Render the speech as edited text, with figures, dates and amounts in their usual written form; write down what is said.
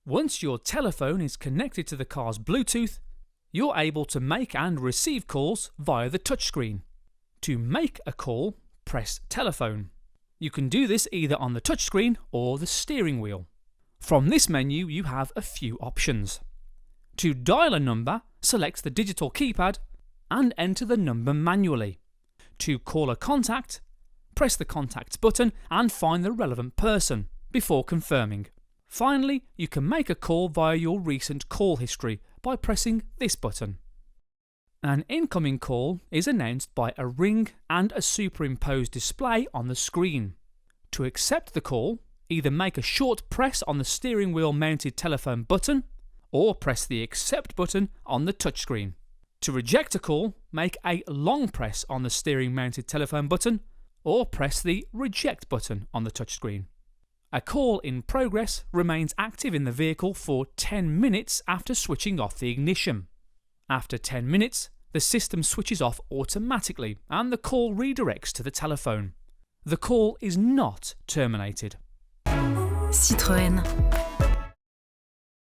Once your telephone is connected to the car's Bluetooth, you're able to make and receive calls via the touchscreen. To make a call, press telephone. You can do this either on the touchscreen or the steering wheel. From this menu, you have a few options. To dial a number, select the digital keypad and enter the number manually. To call a contact, press the Contacts button and find the relevant person before confirming. Finally, you can make a call via your recent call history by pressing this button. An incoming call is announced by a ring and a superimposed display on the screen. To accept the call, either make a short press on the steering wheel mounted telephone button or press the Accept button on the touchscreen. To reject a call, make a long press on the steering mounted telephone button or press the Reject button on the touchscreen. A call in progress remains active in the vehicle for 10 minutes after switching off the ignition. After 10 minutes, the system switches off automatically and the call redirects to the telephone. The call is not terminated. Citroën.